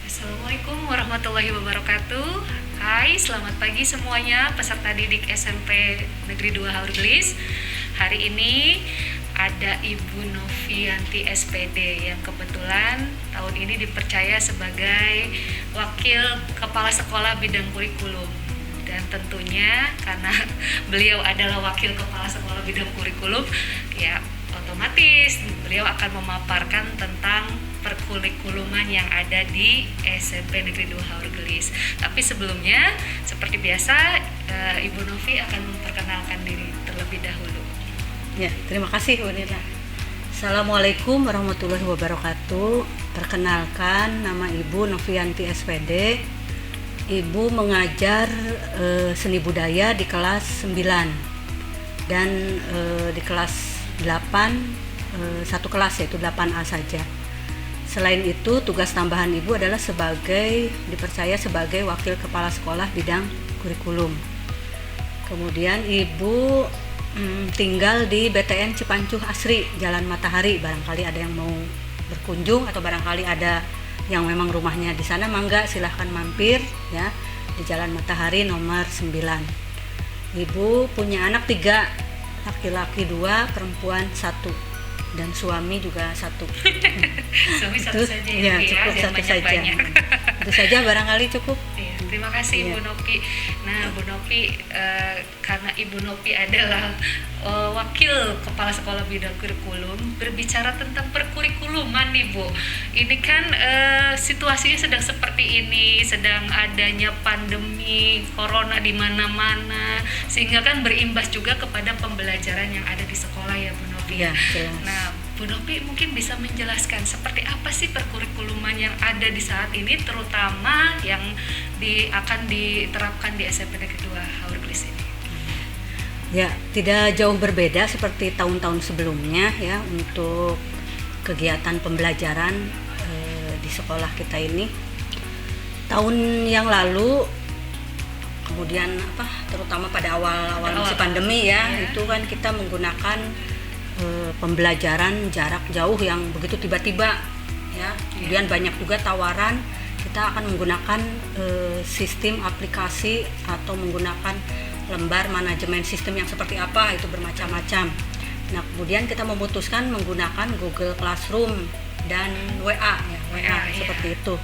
Assalamualaikum warahmatullahi wabarakatuh. Hai, selamat pagi semuanya peserta didik SMP Negeri 2 Haurgelis. Hari ini ada Ibu Novianti SPD yang kebetulan tahun ini dipercaya sebagai Wakil Kepala Sekolah Bidang Kurikulum. Dan tentunya karena beliau adalah Wakil Kepala Sekolah Bidang Kurikulum, ya otomatis beliau akan memaparkan tentang perkurikuluman yang ada di SMP Negeri 2 Haurgelis. Tapi sebelumnya, seperti biasa, Ibu Novi akan memperkenalkan diri terlebih dahulu. Ya, terima kasih Bu Nina. Assalamualaikum warahmatullahi wabarakatuh. Perkenalkan, nama Ibu Novianti SPD. Ibu mengajar seni budaya di kelas 9 dan di kelas 8 satu kelas, yaitu 8A saja. Selain itu, tugas tambahan Ibu adalah dipercaya sebagai Wakil Kepala Sekolah Bidang Kurikulum. Kemudian Ibu tinggal di BTN Cipancuh Asri, Jalan Matahari. Barangkali ada yang mau berkunjung atau barangkali ada yang memang rumahnya di sana, mangga silahkan mampir ya, di Jalan Matahari nomor 9. Ibu punya anak 3, laki-laki 2, perempuan 1. Dan suami juga 1. Suami satu saja ya, cukup ya, satu saja. Itu saja barangkali cukup. Ya, terima kasih Ibu Novi. Nah, Bu Novi, karena Ibu Novi adalah Wakil Kepala Sekolah Bidang Kurikulum, berbicara tentang perkurikuluman nih Bu. Ini kan situasinya sedang seperti ini, sedang adanya pandemi corona di mana-mana, sehingga kan berimbas juga kepada pembelajaran yang ada di sekolah ya Bu Novi. Ya, nah, Bu Novi mungkin bisa menjelaskan seperti apa sih perkurikuluman yang ada di saat ini, terutama yang akan diterapkan di SMP Negeri 2 Haurgelis ini. Ya, tidak jauh berbeda seperti tahun-tahun sebelumnya ya untuk kegiatan pembelajaran di sekolah kita ini. Tahun yang lalu, kemudian terutama pada awal musim pandemi ya, itu kan kita menggunakan pembelajaran jarak jauh yang begitu tiba-tiba ya. Kemudian banyak juga tawaran kita akan menggunakan sistem aplikasi atau menggunakan lembar manajemen sistem yang seperti apa, itu bermacam-macam. Nah, kemudian kita memutuskan menggunakan Google Classroom dan WA seperti itu.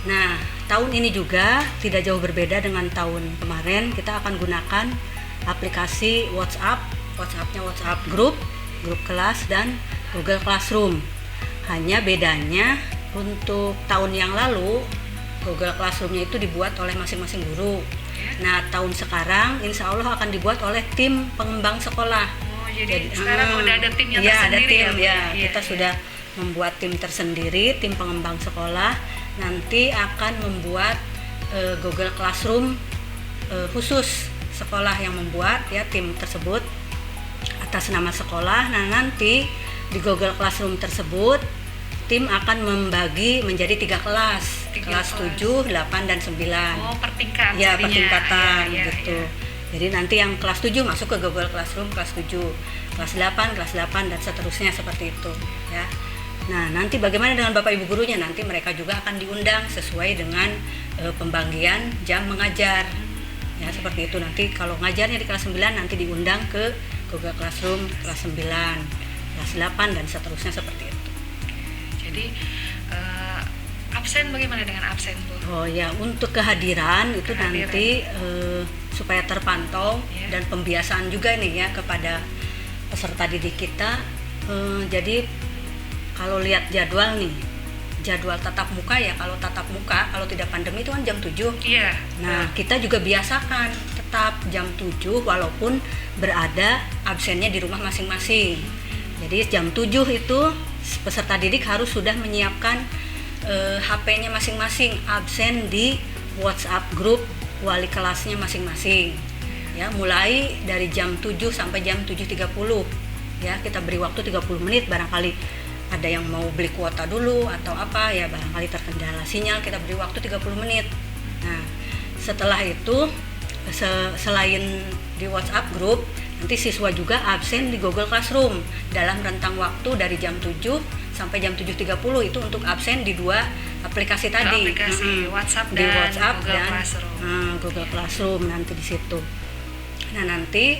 Nah, tahun ini juga tidak jauh berbeda dengan tahun kemarin. Kita akan gunakan aplikasi WhatsApp-nya WhatsApp grup kelas dan Google Classroom. Hanya bedanya untuk tahun yang lalu Google Classroom-nya itu dibuat oleh masing-masing guru. Nah, tahun sekarang insya Allah akan dibuat oleh tim pengembang sekolah. Jadi sekarang udah ada tim yang tersendiri Kita sudah membuat tim tersendiri, tim pengembang sekolah. Nanti akan membuat Google Classroom khusus sekolah yang membuat ya, tim tersebut atas nama sekolah. Nah, nanti di Google Classroom tersebut tim akan membagi menjadi 3 kelas. Kelas 7, 8 dan 9. Oh, per tingkat. Ya, per tingkatan gitu. Ya. Jadi nanti yang kelas 7 masuk ke Google Classroom kelas 7, kelas 8 dan seterusnya seperti itu ya. Nah, nanti bagaimana dengan Bapak Ibu gurunya? Nanti mereka juga akan diundang sesuai dengan pembagian jam mengajar. Ya, seperti itu. Nanti kalau ngajarnya di kelas 9 nanti diundang ke Google Classroom kelas 9, kelas 8 dan seterusnya seperti itu. Jadi absen bagaimana dengan absen Bu? Oh ya, untuk kehadiran itu nanti supaya terpantau dan pembiasaan juga nih ya kepada peserta didik kita. Jadi kalau lihat jadwal tatap muka ya, kalau tidak pandemi itu kan jam 7. Iya. Nah, kita juga biasakan tetap jam 7 walaupun berada absennya di rumah masing-masing. Jadi jam 7 itu peserta didik harus sudah menyiapkan HP-nya masing-masing, absen di WhatsApp grup wali kelasnya masing-masing. Ya, mulai dari jam 7 sampai jam 7.30. Ya, kita beri waktu 30 menit, barangkali ada yang mau beli kuota dulu atau apa ya, barangkali terkendala sinyal, kita beri waktu 30 menit. Nah, setelah itu selain di WhatsApp grup, nanti siswa juga absen di Google Classroom dalam rentang waktu dari jam 7 sampai jam 7.30 itu untuk absen di 2 aplikasi tadi. Aplikasi WhatsApp di dan WhatsApp Google dan Classroom. Google Classroom nanti di situ. Nah, nanti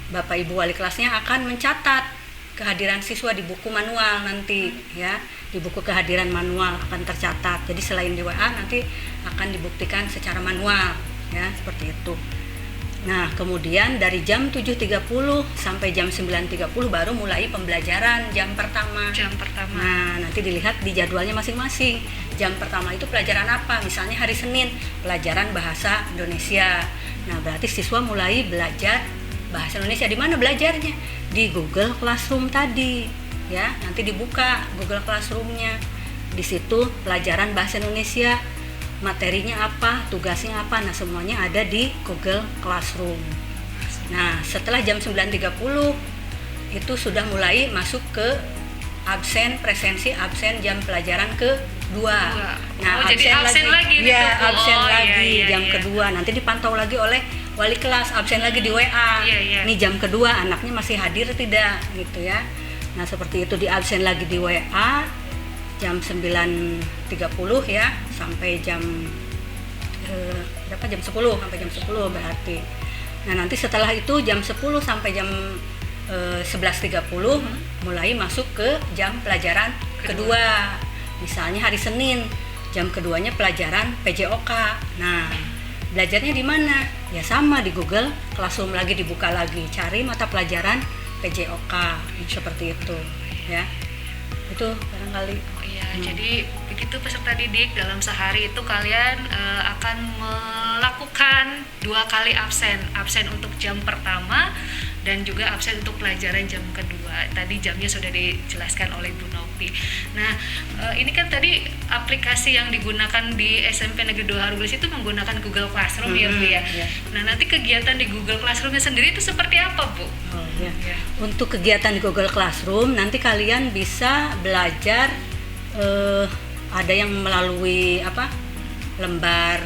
Bapak Ibu wali kelasnya akan mencatat kehadiran siswa di buku manual nanti ya. Di buku kehadiran manual akan tercatat. Jadi selain di WA nanti akan dibuktikan secara manual ya, seperti itu. Nah, kemudian dari jam 7.30 sampai jam 9.30 baru mulai pembelajaran jam pertama. Nah, nanti dilihat di jadwalnya masing-masing. Jam pertama itu pelajaran apa? Misalnya hari Senin, pelajaran bahasa Indonesia. Nah, berarti siswa mulai belajar bahasa Indonesia. Di mana belajarnya? Di Google Classroom tadi. Ya, nanti dibuka Google Classroom-nya. Di situ pelajaran bahasa Indonesia, materinya apa, tugasnya apa, nah semuanya ada di Google Classroom. Nah, setelah jam 9.30 itu sudah mulai masuk ke presensi absen jam pelajaran kedua. Nah, jadi absen lagi ya, absen lagi ya, jam kedua. Nanti dipantau lagi oleh wali kelas, absen lagi di WA. Ini jam kedua anaknya masih hadir tidak gitu ya. Nah, seperti itu, di absen lagi di WA jam 9.30 ya sampai jam jam 10 sampai jam 10 berarti. Nah, nanti setelah itu jam 10 sampai jam 11.30 mulai masuk ke jam pelajaran kedua. Misalnya hari Senin, jam keduanya pelajaran PJOK. Nah, belajarnya di mana? Ya sama, di Google Classroom lagi dibuka lagi, cari mata pelajaran PJOK seperti itu ya. Itu barangkali. Jadi begitu peserta didik, dalam sehari itu kalian akan melakukan 2 kali absen untuk jam pertama dan juga absen untuk pelajaran jam kedua. Tadi jamnya sudah dijelaskan oleh Bu Novi. Nah, ini kan tadi aplikasi yang digunakan di SMP Negeri 2 Haruglis itu menggunakan Google Classroom ya Bu ya. Nah, nanti kegiatan di Google Classroom-nya sendiri itu seperti apa Bu? Untuk kegiatan di Google Classroom nanti kalian bisa belajar, ada yang melalui lembar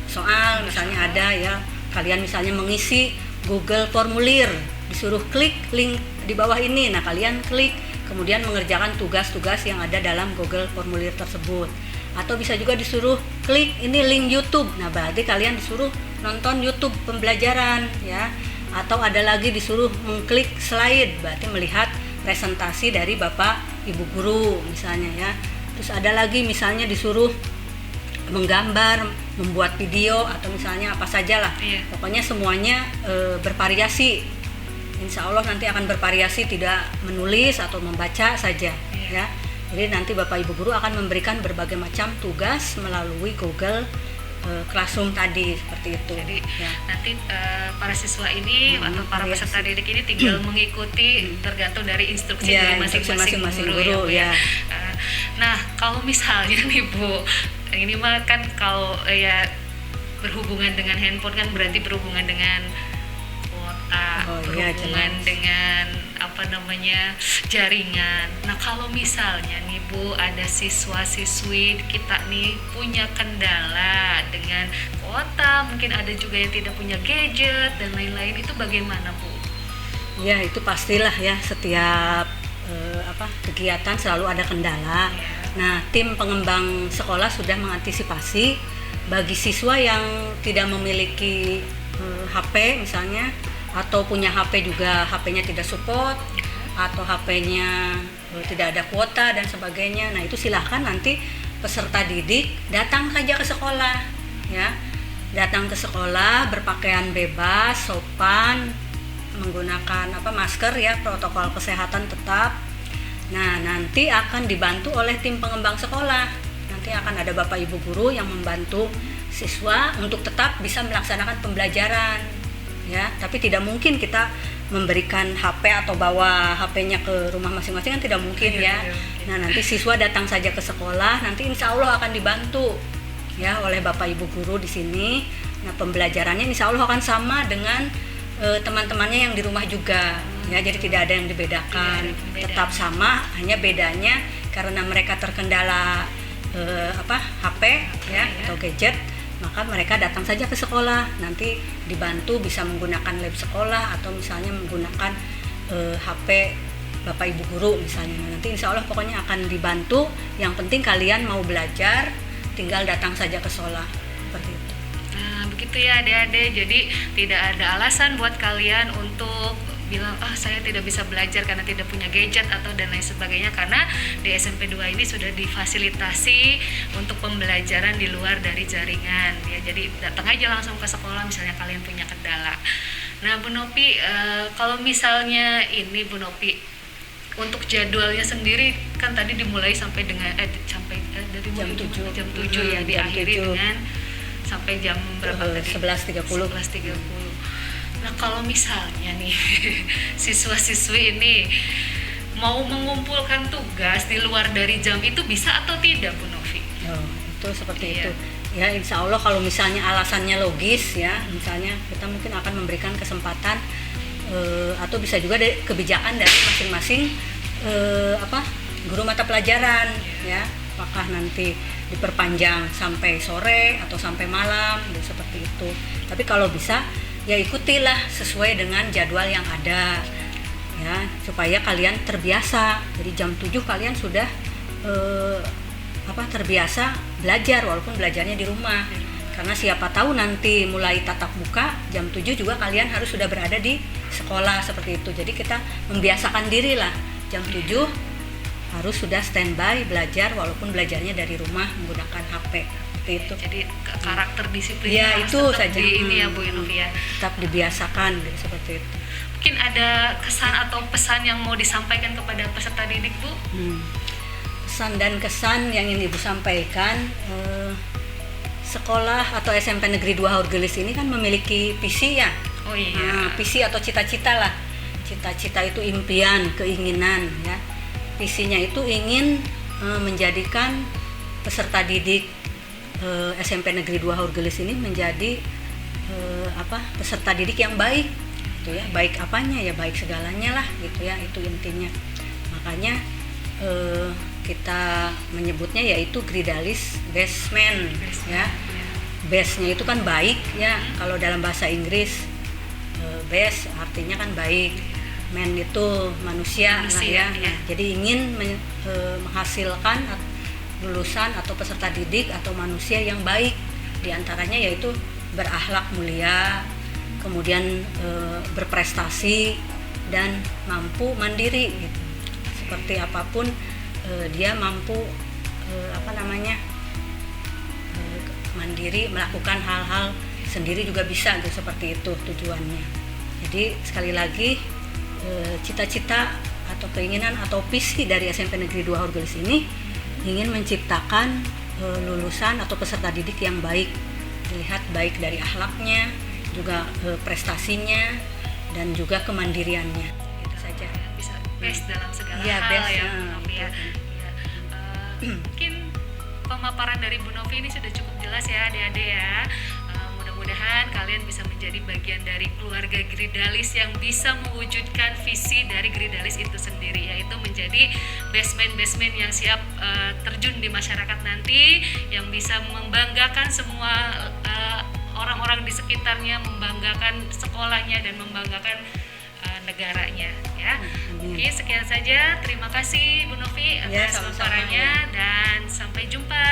soal misalnya ada ya, kalian misalnya mengisi Google formulir, disuruh klik link di bawah ini, nah kalian klik kemudian mengerjakan tugas-tugas yang ada dalam Google formulir tersebut. Atau bisa juga disuruh klik ini link YouTube, nah berarti kalian disuruh nonton YouTube pembelajaran ya. Atau ada lagi disuruh mengklik slide, berarti melihat presentasi dari Bapak Ibu guru misalnya ya. Terus ada lagi misalnya disuruh menggambar, membuat video atau misalnya apa saja lah. Pokoknya semuanya bervariasi. Insya Allah nanti akan bervariasi, tidak menulis atau membaca saja ya. Jadi nanti Bapak Ibu guru akan memberikan berbagai macam tugas melalui Google Classroom tadi, seperti itu. Jadi nanti para siswa ini atau para peserta didik ini tinggal mengikuti tergantung dari instruksi dari masing-masing guru ya. Nah, kalau misalnya nih Bu, ini mah kan kalau ya berhubungan dengan handphone kan berarti berhubungan dengan kuota, berhubungan dengan jaringan. Nah, kalau misalnya nih Bu, ada siswa-siswi kita nih punya kendala dengan kuota, mungkin ada juga yang tidak punya gadget dan lain-lain, itu bagaimana Bu? Ya, itu pastilah ya, setiap kegiatan selalu ada kendala. Nah, tim pengembang sekolah sudah mengantisipasi bagi siswa yang tidak memiliki HP misalnya, atau punya HP juga HP-nya tidak support, atau HP-nya tidak ada kuota dan sebagainya. Nah, itu silahkan nanti peserta didik datang saja ke sekolah ya. Datang ke sekolah berpakaian bebas, sopan, menggunakan masker ya, protokol kesehatan tetap. Nah, nanti akan dibantu oleh tim pengembang sekolah. Nanti akan ada Bapak Ibu guru yang membantu siswa untuk tetap bisa melaksanakan pembelajaran ya. Tapi tidak mungkin kita memberikan HP atau bawa HP-nya ke rumah masing-masing, kan tidak mungkin ya. Nah, nanti siswa datang saja ke sekolah, nanti insya Allah akan dibantu ya oleh Bapak Ibu guru di sini. Nah, pembelajarannya insya Allah akan sama dengan teman-temannya yang di rumah juga ya. Jadi tidak ada yang dibedakan, tetap sama, hanya bedanya karena mereka terkendala HP ya atau gadget, maka mereka datang saja ke sekolah, nanti dibantu bisa menggunakan lab sekolah atau misalnya menggunakan HP Bapak Ibu guru misalnya. Nah, nanti insya Allah pokoknya akan dibantu. Yang penting kalian mau belajar, tinggal datang saja ke sekolah seperti itu. Nah, begitu ya adik-adik. Jadi tidak ada alasan buat kalian untuk bilang saya tidak bisa belajar karena tidak punya gadget atau dan lain sebagainya, karena di SMP 2 ini sudah difasilitasi untuk pembelajaran di luar dari jaringan ya. Jadi datang aja langsung ke sekolah misalnya kalian punya kendala. Nah Bu Novi, kalau misalnya ini Bu Novi untuk jadwalnya sendiri kan tadi dimulai sampai dengan dari Jam 7. jam 7 ya, diakhiri 7. dengan sampai jam berapa tadi? 11.30. 11.30. Nah kalau misalnya nih siswa-siswi ini mau mengumpulkan tugas di luar dari jam itu bisa atau tidak Bu Novi? Oh, itu seperti Iya. itu. Ya insya Allah kalau misalnya alasannya logis ya, misalnya kita mungkin akan memberikan kesempatan atau bisa juga kebijakan dari masing-masing guru mata pelajaran ya. Apakah nanti diperpanjang sampai sore atau sampai malam seperti itu. Tapi kalau bisa ya ikutilah sesuai dengan jadwal yang ada ya, supaya kalian terbiasa. Jadi jam 7 kalian sudah terbiasa belajar walaupun belajarnya di rumah. Karena siapa tahu nanti mulai tatap muka jam 7 juga kalian harus sudah berada di sekolah seperti itu. Jadi kita membiasakan diri lah jam 7 harus sudah standby belajar walaupun belajarnya dari rumah menggunakan HP. Itu. Jadi karakter disiplinnya ya, harus itu tetap saja. di ini ya Bu Novi ya. Tetap dibiasakan seperti itu. Mungkin ada kesan atau pesan yang mau disampaikan kepada peserta didik Bu? Pesan dan kesan yang ingin Ibu sampaikan, sekolah atau SMP Negeri 2 Haurgelis ini kan memiliki visi ya. Oh iya. Visi atau cita-cita lah. Cita-cita itu impian, keinginan ya. Visinya itu ingin menjadikan peserta didik SMP Negeri 2 Haurgelis ini menjadi peserta didik yang baik gitu ya. Baik apanya ya, baik segalanya lah gitu ya, itu intinya. Makanya kita menyebutnya yaitu Gridalis Basement ya. Base-nya itu kan baik ya. Kalau dalam bahasa Inggris base artinya kan baik. Men itu manusia lah ya. Ya. Jadi ingin menghasilkan lulusan atau peserta didik atau manusia yang baik, diantaranya yaitu berakhlak mulia, kemudian berprestasi dan mampu mandiri gitu. Seperti apapun dia mampu mandiri, melakukan hal-hal sendiri juga bisa gitu, seperti itu tujuannya. Jadi sekali lagi cita-cita atau keinginan atau visi dari SMP Negeri 2 Haurgelis ini ingin menciptakan lulusan atau peserta didik yang baik, dilihat baik dari akhlaknya, juga prestasinya dan juga kemandiriannya. Itu saja. Bisa best dalam segala Ya, hal best, ya ya, Bu Novi ya. Mungkin pemaparan dari Bu Novi ini sudah cukup jelas ya adik-adik ya. Mudah-mudahan kalian bisa menjadi bagian dari keluarga Gridalis yang bisa mewujudkan visi dari Gridalis itu sendiri, yaitu menjadi basement yang siap terjun di masyarakat nanti, yang bisa membanggakan semua orang-orang di sekitarnya, membanggakan sekolahnya dan membanggakan negaranya ya. Oke, sekian saja. Terima kasih Bu Novi atas sama-sama. pemaparannya dan sampai jumpa